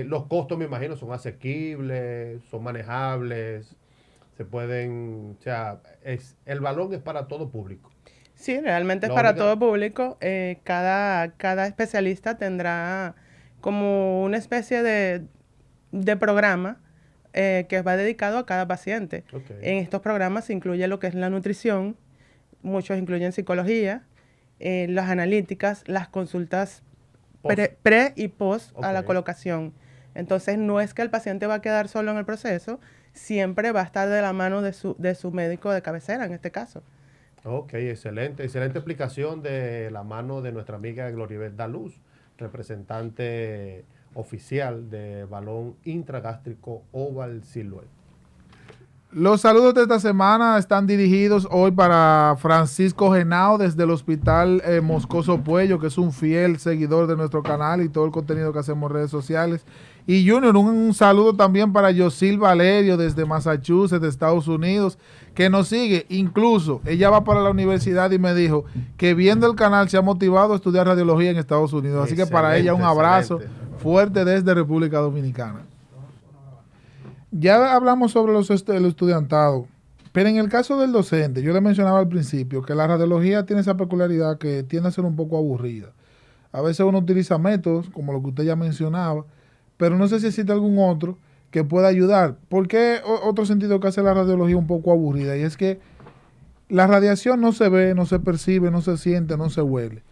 los costos me imagino son asequibles, son manejables, se pueden, o sea, el balón es para todo público. Sí, realmente es para todo público. Cada especialista tendrá como una especie de programa que va dedicado a cada paciente. Okay. En estos programas se incluye lo que es la nutrición, muchos incluyen psicología, las analíticas, las consultas pre y post a la colocación. Entonces, no es que el paciente va a quedar solo en el proceso, siempre va a estar de la mano de su médico de cabecera, en este caso. Ok, excelente explicación de la mano de nuestra amiga Gloribel Daluz, representante oficial de balón intragástrico Oval Silhouette. Los saludos de esta semana están dirigidos hoy para Francisco Genao desde el Hospital Moscoso Puello, que es un fiel seguidor de nuestro canal y todo el contenido que hacemos en redes sociales. Y Junior, un saludo también para Yosil Valerio desde Massachusetts, de Estados Unidos, que nos sigue. Incluso ella va para la universidad y me dijo que viendo el canal se ha motivado a estudiar radiología en Estados Unidos. Así que para ella un abrazo fuerte desde República Dominicana. Ya hablamos sobre el estudiantado, pero en el caso del docente, yo le mencionaba al principio que la radiología tiene esa peculiaridad que tiende a ser un poco aburrida. A veces uno utiliza métodos, como lo que usted ya mencionaba, pero no sé si existe algún otro que pueda ayudar. ¿Por qué otro sentido que hace la radiología un poco aburrida? Y es que la radiación no se ve, no se percibe, no se siente, no se huele.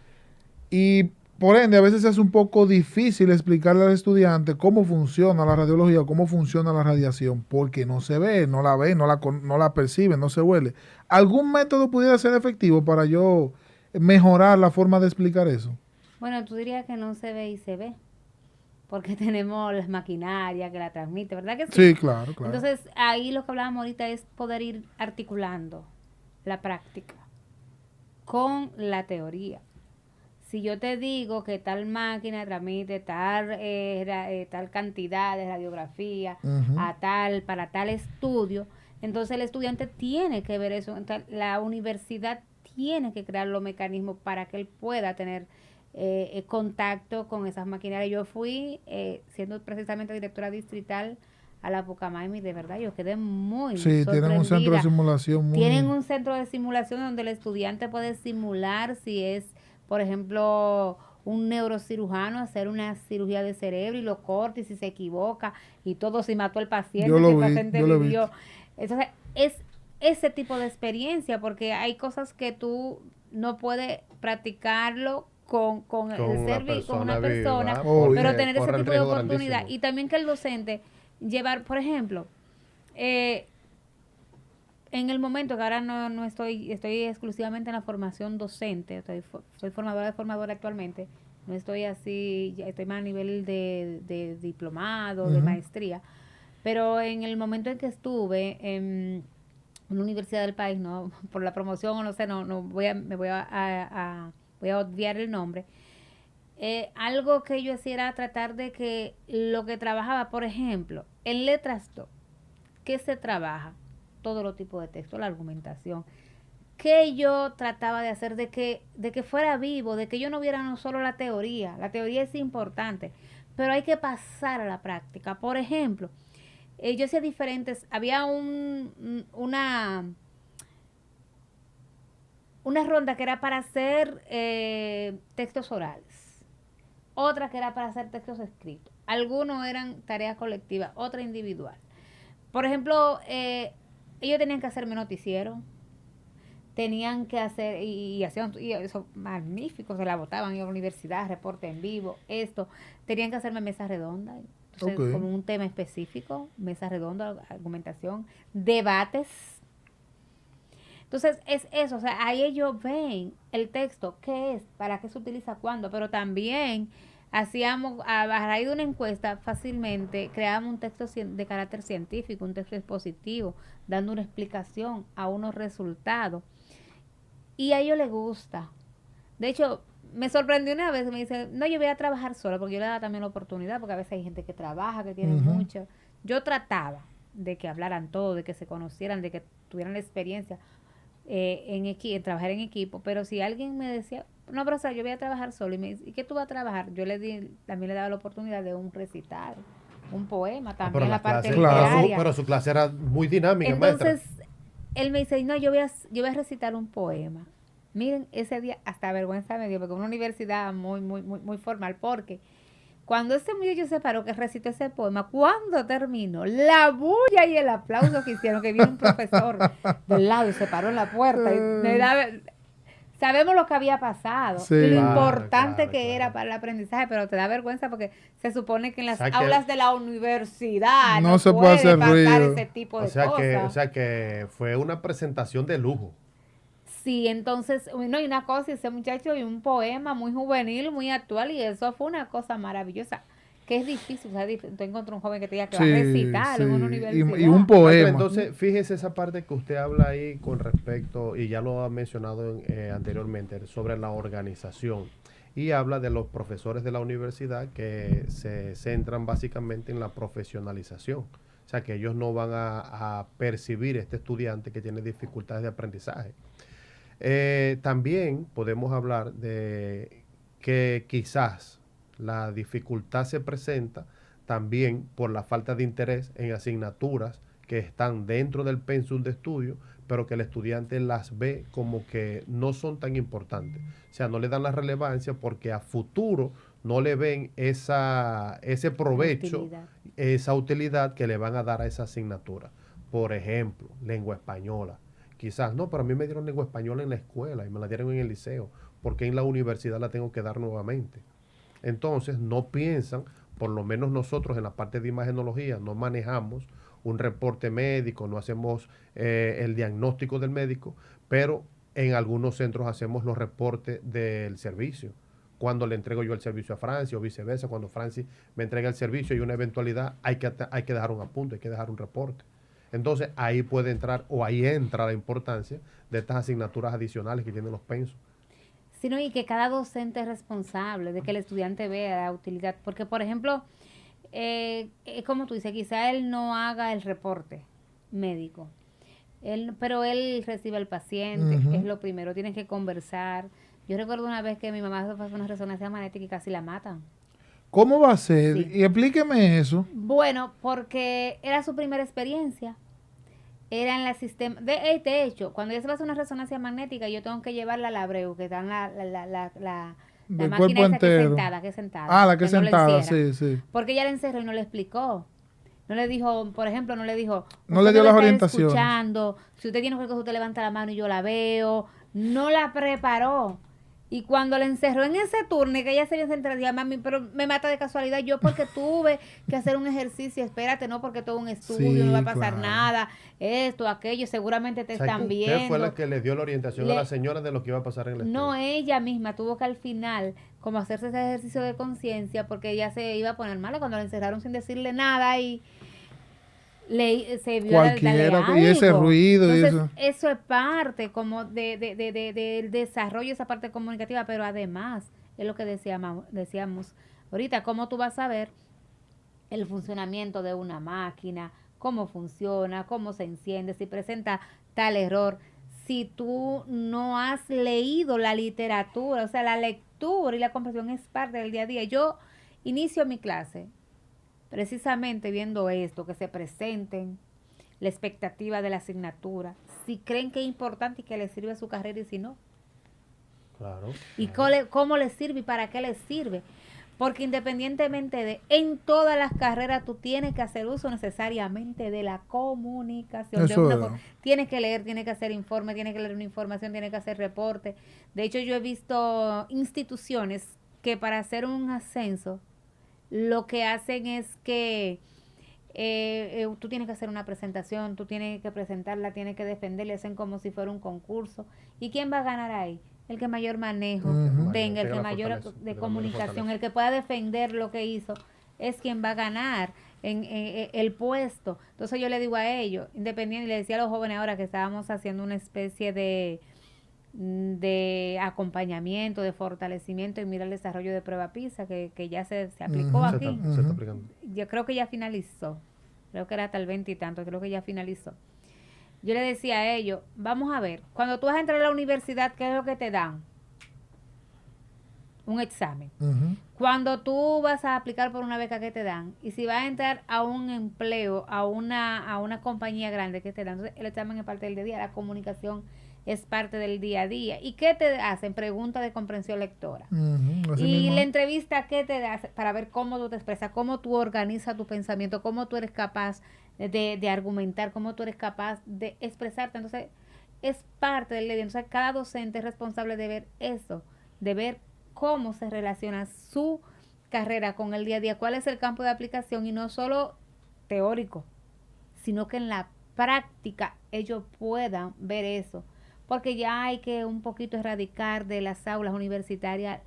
Y por ende, a veces es un poco difícil explicarle al estudiante cómo funciona la radiología, cómo funciona la radiación, porque no se ve, no la percibe, no se huele. ¿Algún método pudiera ser efectivo para yo mejorar la forma de explicar eso? Bueno, tú dirías que no se ve y se ve, porque tenemos las maquinarias que la transmiten, ¿verdad que sí? Sí, claro. Entonces, ahí lo que hablábamos ahorita es poder ir articulando la práctica con la teoría. Si yo te digo que tal máquina transmite tal cantidad de radiografía para tal estudio, entonces el estudiante tiene que ver eso. Entonces, la universidad tiene que crear los mecanismos para que él pueda tener contacto con esas maquinarias. Yo fui, siendo precisamente directora distrital, a la Pucamaima, y de verdad yo quedé muy sorprendida. Tienen un centro de simulación. Tienen un centro de simulación donde el estudiante puede simular si es, por ejemplo, un neurocirujano, hacer una cirugía de cerebro y lo corta y si se equivoca y todo, si mató al paciente, yo el paciente vivió. Entonces, es ese tipo de experiencia, porque hay cosas que tú no puedes practicarlo con una persona, pero tener ese tipo de oportunidad. Y también que el docente llevar, por ejemplo, en el momento que ahora no estoy exclusivamente en la formación docente, soy formadora actualmente, no estoy así, ya estoy más a nivel de diplomado, de maestría, pero en el momento en que estuve en una universidad del país, no por la promoción o no sé, voy a obviar el nombre. Algo que yo hacía era tratar de que lo que trabajaba, por ejemplo, en letras 2, ¿qué se trabaja? Todos los tipos de texto, la argumentación. Que yo trataba de hacer de que fuera vivo, de que yo no viera no solo la teoría es importante, pero hay que pasar a la práctica. Por ejemplo, yo hacía diferentes, había una ronda que era para hacer textos orales, otra que era para hacer textos escritos, algunos eran tareas colectivas, otra individual. Por ejemplo, ellos tenían que hacerme noticiero, tenían que hacer, y hacían, y eso magnífico, se la botaban en la universidad, reporte en vivo, tenían que hacerme mesa redonda, entonces, como un tema específico, mesa redonda, argumentación, debates. Entonces, es eso, o sea, ahí ellos ven el texto, qué es, para qué se utiliza, cuándo, pero también hacíamos, a raíz de una encuesta, fácilmente creábamos un texto de carácter científico, un texto expositivo, dando una explicación a unos resultados. Y a ellos les gusta. De hecho, me sorprendió una vez, me dice, no, yo voy a trabajar sola, porque yo le daba también la oportunidad, porque a veces hay gente que trabaja, que tiene mucho. Yo trataba de que hablaran todo, de que se conocieran, de que tuvieran la experiencia en trabajar en equipo, pero si alguien me decía, no, profesor, yo voy a trabajar solo. Y me dice, ¿y qué tú vas a trabajar? Yo también le daba la oportunidad de un recital, un poema, también pero la parte claro. literaria. Pero su clase era muy dinámica, Entonces, maestra. él me dice, no, yo voy a recitar un poema. Miren, ese día hasta vergüenza me dio, porque una universidad muy, muy, muy, muy formal, porque cuando ese muchacho se paró que recitó ese poema, cuando terminó, la bulla y el aplauso que hicieron, que vino un profesor del lado y se paró en la puerta y me daba... Sabemos lo que había pasado Sí. y lo Claro, importante que era claro. para el aprendizaje, pero te da vergüenza porque se supone que en O las sea que- aulas de la universidad No no se puede hacer pasar ruido. ese tipo O de sea que, cosas. o sea que fue una presentación de lujo. Sí, entonces, no, y una cosa, ese muchacho y un poema muy juvenil, muy actual, y eso fue una cosa maravillosa, que es difícil, o sea, tú encuentras un joven que te diga que va a Sí, recitar sí. en una Y un universidad. Maestra, poema. entonces, fíjese esa parte que usted habla ahí con respecto, y ya lo ha mencionado anteriormente, sobre la organización. Y habla de los profesores de la universidad que se centran básicamente en la profesionalización. O sea, que ellos no van a percibir este estudiante que tiene dificultades de aprendizaje. También podemos hablar de que quizás la dificultad se presenta también por la falta de interés en asignaturas que están dentro del pensum de estudio, pero que el estudiante las ve como que no son tan importantes. O sea, no le dan la relevancia porque a futuro no le ven ese provecho, Utilidad. esa utilidad que le van a dar a esa asignatura. Por ejemplo, lengua española. Quizás, no, pero a mí me dieron lengua española en la escuela y me la dieron en el liceo, porque en la universidad la tengo que dar nuevamente. Entonces, no piensan, por lo menos nosotros en la parte de imagenología, no manejamos un reporte médico, no hacemos el diagnóstico del médico, pero en algunos centros hacemos los reportes del servicio. Cuando le entrego yo el servicio a Francia o viceversa, cuando Francia me entrega el servicio y una eventualidad, hay que dejar un apunte, hay que dejar un reporte. Entonces ahí puede entrar o ahí entra la importancia de estas asignaturas adicionales que tienen los pensos. Sino y que cada docente es responsable de que el estudiante vea la utilidad. Porque, por ejemplo, como tú dices, quizá él no haga el reporte médico, pero él recibe al paciente, Ujú. es lo primero, tienen que conversar. Yo recuerdo una vez que mi mamá se fue a hacer una resonancia magnética y casi la matan. ¿Cómo va a ser? Sí. Y explíqueme eso. Bueno, porque era su primera experiencia. Era en la sistema. De hecho, cuando ella se va a hacer una resonancia magnética, yo tengo que llevarla a la Abreu, que está en la Del máquina cuerpo esa entero. que es sentada. Ah, la que es no la sentada, encierran. sí, sí. Porque ella la encerró y no le explicó. No le dijo, por ejemplo, no le dijo, No usted le dio debe las estar orientaciones. escuchando, si usted tiene cualquier cosa, usted levanta la mano y yo la veo. No la preparó. Y cuando la encerró en ese turno, y que ella se había centrado, dije, mami, pero me mata de casualidad, yo porque tuve que hacer un ejercicio, espérate, no, porque todo un estudio, Sí, no va a pasar claro. nada, esto, aquello, seguramente te O sea, están ¿usted viendo. fue la que le dio la orientación a la señora de lo que iba a pasar en el No, estudio? ella misma tuvo que al final como hacerse ese ejercicio de conciencia porque ella se iba a poner mala cuando la encerraron sin decirle nada y se vio darle Cualquiera. algo. Y ese ruido y Entonces, eso. eso es parte como del desarrollo, esa parte comunicativa, pero además, es lo que decíamos ahorita, cómo tú vas a ver el funcionamiento de una máquina, cómo funciona, cómo se enciende, si presenta tal error. Si tú no has leído la literatura, o sea, la lectura y la comprensión es parte del día a día. Yo inicio mi clase precisamente viendo esto, que se presenten, la expectativa de la asignatura, si creen que es importante y que les sirve a su carrera y si no. Claro. Y cómo les sirve y para qué les sirve. Porque independientemente de, en todas las carreras tú tienes que hacer uso necesariamente de la comunicación. Eso es. Tienes que leer, tienes que hacer informe, tienes que leer una información, tienes que hacer reporte. De hecho, yo he visto instituciones que para hacer un ascenso, lo que hacen es que tú tienes que hacer una presentación, tú tienes que presentarla, tienes que defenderla, hacen como si fuera un concurso. ¿Y quién va a ganar ahí? El que mayor manejo Ujú. tenga, el Tenga que la mayor fortaleza, de el que comunicación, fortaleza. el que pueda defender lo que hizo, es quien va a ganar en el puesto. Entonces yo le digo a ellos, independiente, y le decía a los jóvenes ahora que estábamos haciendo una especie de acompañamiento, de fortalecimiento y mira el desarrollo de prueba PISA que ya se aplicó Ujú. aquí. Se está aplicando. Yo creo que ya finalizó. Creo que era hasta el 20 y tanto, creo que ya finalizó. Yo le decía a ellos, vamos a ver, cuando tú vas a entrar a la universidad, ¿qué es lo que te dan? un examen. Ujú. Cuando tú vas a aplicar por una beca que te dan, y si vas a entrar a un empleo, a una compañía grande que te dan, entonces el examen es parte del día a día, la comunicación es parte del día a día. ¿Y qué te hacen? Preguntas de comprensión lectora. Ujú, así Y mismo. la entrevista, ¿qué te da? Para ver cómo tú te expresas, cómo tú organizas tu pensamiento, cómo tú eres capaz de argumentar, cómo tú eres capaz de expresarte. Entonces, es parte del día. Entonces, cada docente es responsable de ver eso, de ver cómo se relaciona su carrera con el día a día, cuál es el campo de aplicación y no solo teórico, sino que en la práctica ellos puedan ver eso. Porque ya hay que un poquito erradicar de las aulas universitarias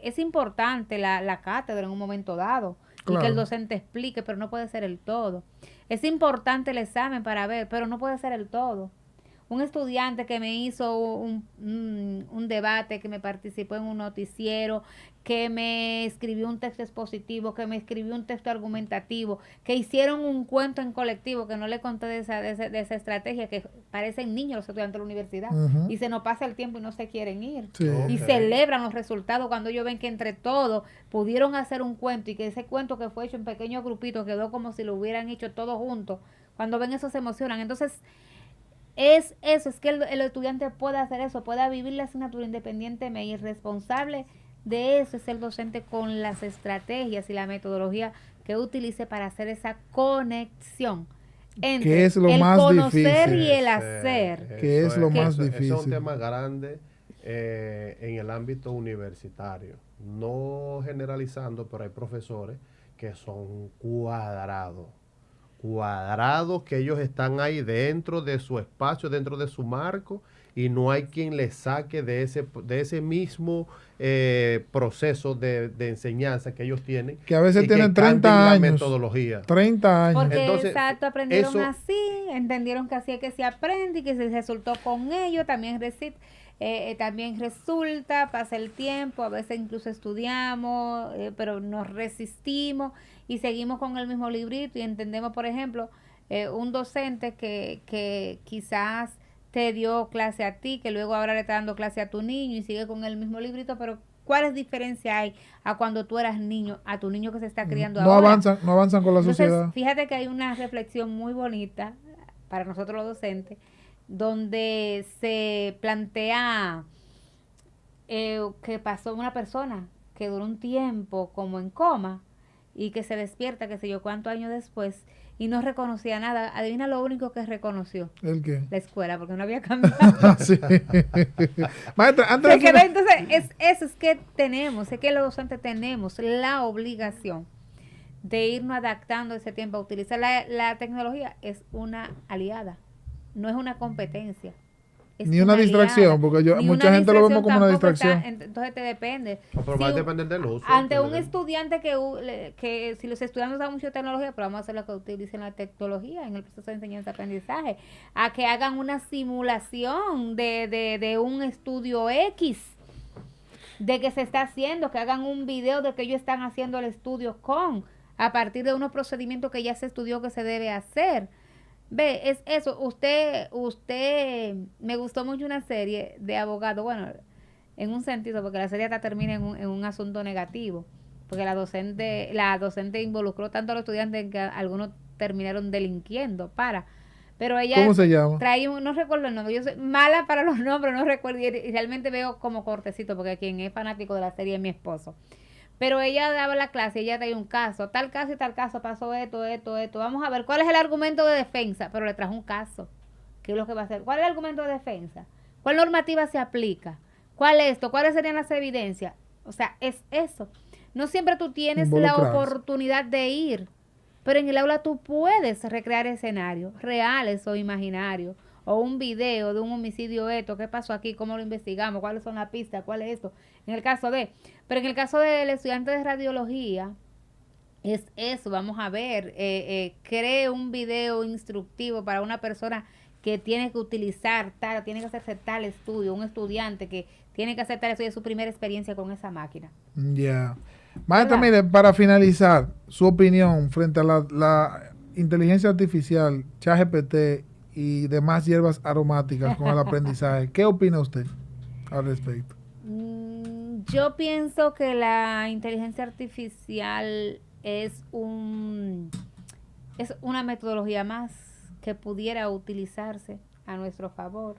es importante la cátedra en un momento dado y que el Claro. docente explique, pero no puede ser el todo. Es importante el examen para ver, pero no puede ser el todo. Un estudiante que me hizo un debate, que me participó en un noticiero, que me escribió un texto expositivo, que me escribió un texto argumentativo, que hicieron un cuento en colectivo, que no le conté de esa estrategia, que parecen niños los estudiantes de la universidad, Ujú. y se nos pasa el tiempo y no se quieren ir. Sí. Y Ok. celebran los resultados cuando ellos ven que entre todos pudieron hacer un cuento y que ese cuento que fue hecho en pequeños grupitos quedó como si lo hubieran hecho todos juntos. Cuando ven eso se emocionan. Entonces, es eso, es que el estudiante pueda hacer eso, pueda vivir la asignatura independientemente y responsable de eso es el docente con las estrategias y la metodología que utilice para hacer esa conexión entre Que es lo el más conocer difícil. y el hacer. Que es lo más Eso es un difícil. tema grande en el ámbito universitario. No generalizando, pero hay profesores que son cuadrados, que ellos están ahí dentro de su espacio, dentro de su marco, y no hay quien les saque de ese mismo proceso de enseñanza que ellos tienen. Que a veces y que tienen cambien 30 la años. metodología. 30 años. Porque Entonces, exacto, aprendieron eso- así, entendieron que así es que se aprende y que se resultó con ellos, también resulta, pasa el tiempo, a veces incluso estudiamos, pero nos resistimos y seguimos con el mismo librito y entendemos, por ejemplo, un docente que quizás te dio clase a ti, que luego ahora le está dando clase a tu niño y sigue con el mismo librito, pero ¿cuáles diferencias hay a cuando tú eras niño, a tu niño que se está criando No ahora? avanzan con la Entonces, sociedad. fíjate que hay una reflexión muy bonita para nosotros los docentes, donde se plantea que pasó una persona que duró un tiempo como en coma y que se despierta, qué sé yo, cuántos años después, y no reconocía nada. Adivina lo único que reconoció, ¿El qué? la escuela, porque no había cambiado. Sí. Maestra, antes Se de quedó, final- entonces, es que tenemos, es que los docentes tenemos la obligación de irnos adaptando ese tiempo a utilizar la tecnología. Es una aliada, no es una competencia. Es Ni una distracción, aliada. porque Ni mucha una gente lo vemos como una tampoco distracción. entonces te depende. Pero va a depender del uso. Ante un depende. estudiante que si los estudiantes usan mucho tecnología, pero vamos a hacer lo que utilicen la tecnología en el proceso de enseñanza-aprendizaje, a que hagan una simulación de un estudio X, de que se está haciendo, que hagan un video de que ellos están haciendo el estudio a partir de unos procedimientos que ya se estudió que se debe hacer. Ve, es eso. Usted, me gustó mucho una serie de abogados, bueno, en un sentido, porque la serie hasta termina en un asunto negativo, porque la docente involucró tanto a los estudiantes que algunos terminaron delinquiendo pero ella ¿Cómo se llama? trae no recuerdo el nombre, yo soy mala para los nombres, no recuerdo, y realmente veo como cortecito, porque quien es fanático de la serie es mi esposo. Pero ella daba la clase, ella traía un caso, tal caso y tal caso, pasó esto. Vamos a ver, ¿cuál es el argumento de defensa? Pero le trajo un caso. ¿Qué es lo que va a hacer? ¿Cuál es el argumento de defensa? ¿Cuál normativa se aplica? ¿Cuál es esto? ¿Cuáles serían las evidencias? O sea, es eso. No siempre tú tienes la Involucrarse. oportunidad de ir, pero en el aula tú puedes recrear escenarios reales o imaginarios, o un video de un homicidio ¿qué pasó aquí? ¿Cómo lo investigamos? ¿Cuáles son las pistas? ¿Cuál es esto? Pero en el caso del estudiante de radiología, es eso, vamos a ver, cree un video instructivo para una persona que tiene que utilizar tiene que hacerse tal estudio, un estudiante que tiene que hacer tal estudio, es su primera experiencia con esa máquina. Ya. Maestra, ¿Verdad? mire, para finalizar, su opinión frente a la inteligencia artificial, ChatGPT y demás hierbas aromáticas con el aprendizaje. ¿Qué opina usted al respecto? Yo pienso que la inteligencia artificial es una metodología más que pudiera utilizarse a nuestro favor,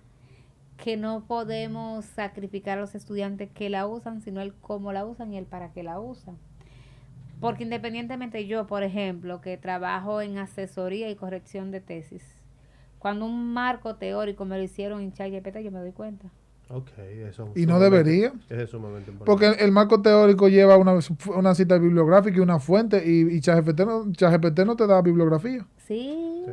que no podemos sacrificar a los estudiantes que la usan, sino el cómo la usan y el para qué la usan. Porque independientemente yo, por ejemplo, que trabajo en asesoría y corrección de tesis, cuando un marco teórico me lo hicieron en ChatGPT, yo me doy cuenta. Y no debería. Es sumamente importante. Porque el marco teórico lleva una cita bibliográfica y una fuente, y ChatGPT no te da bibliografía. Sí.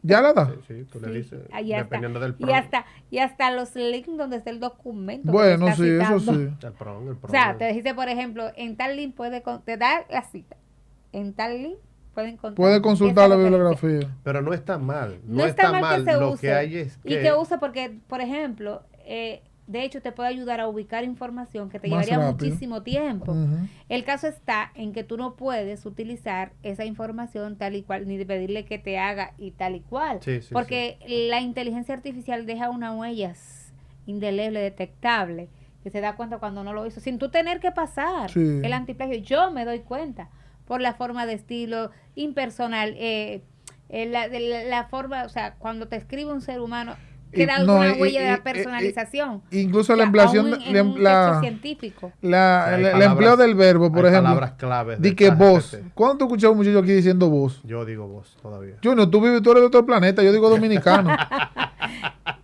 ¿Ya la da? Sí, tú le dices, dependiendo del prompt. Y hasta los links donde está el documento. Bueno, sí, citando. Eso sí. El prompt. O sea, te dice, por ejemplo, en tal link te da la cita. En tal link puede consultar la bibliografía. Pero no está mal. No está mal que se lo use. Que hay es que... Y que use porque, por ejemplo, de hecho te puede ayudar a ubicar información que te llevaría muchísimo tiempo. Uh-huh. El caso está en que tú no puedes utilizar esa información tal y cual, ni pedirle que te haga y tal y cual. Porque la inteligencia artificial deja unas huellas indelebles, detectables, que se da cuenta cuando no lo hizo, sin tú tener que pasar el antiplagio. Yo me doy cuenta por la forma de estilo impersonal, la forma, o sea, cuando te escribe un ser humano, queda una huella de la personalización. Incluso la empleación científico. El empleo del verbo, por ejemplo. Palabras claves. Di que voz. ¿Cuándo tú escuchas a un muchacho aquí diciendo voz? Yo digo voz todavía. Junior, tú eres de otro planeta, yo digo dominicano.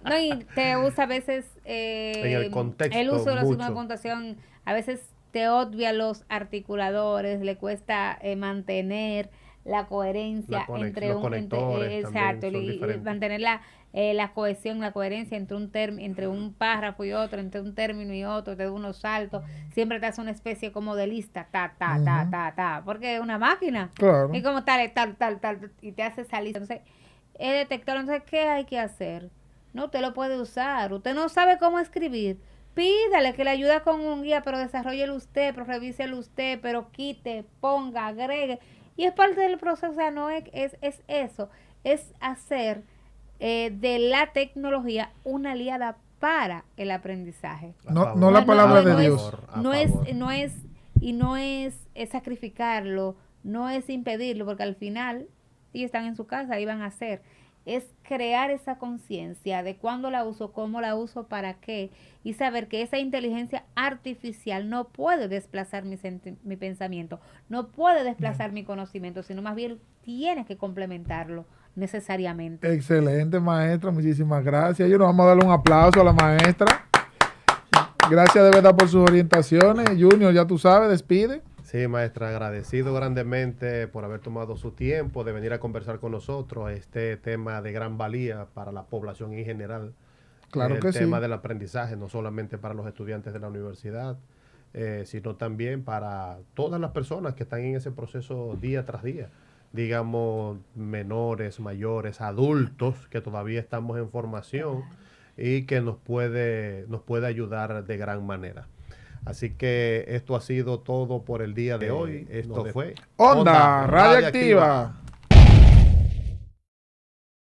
No, y te usa a veces en el contexto, el uso de los signos de puntuación, a veces te obvia los articuladores, le cuesta mantener la coherencia entre exacto, mantener la cohesión, la coherencia entre un párrafo y otro, entre un término y otro, te da unos saltos, siempre te hace una especie como de lista, porque es una máquina, claro. Y como tal, y te hace salir. Entonces, he detectado, entonces, ¿qué hay que hacer? No, usted lo puede usar, usted no sabe cómo escribir, pídale que le ayude con un guía, pero desarrollelo usted, pero revíselo usted, pero quite, ponga, agregue. Y es parte del proceso, o sea, no es eso, es hacer de la tecnología una aliada para el aprendizaje. No la palabra de Dios. No es sacrificarlo, no es impedirlo, porque al final ellos están en su casa y van a hacer. Es crear esa conciencia de cuándo la uso, cómo la uso, para qué, y saber que esa inteligencia artificial no puede desplazar mi pensamiento, no puede desplazar mi conocimiento, sino más bien tiene que complementarlo necesariamente. Excelente, maestra, muchísimas gracias. Yo nos vamos a darle un aplauso a la maestra. Gracias de verdad por sus orientaciones. Junior, ya tú sabes, despide. Sí, maestra, agradecido grandemente por haber tomado su tiempo de venir a conversar con nosotros este tema de gran valía para la población en general. Claro que sí. El tema del aprendizaje, no solamente para los estudiantes de la universidad, sino también para todas las personas que están en ese proceso día tras día. Digamos, menores, mayores, adultos, que todavía estamos en formación y que nos puede ayudar de gran manera. Así que esto ha sido todo por el día de hoy. Esto fue Onda Radioactiva.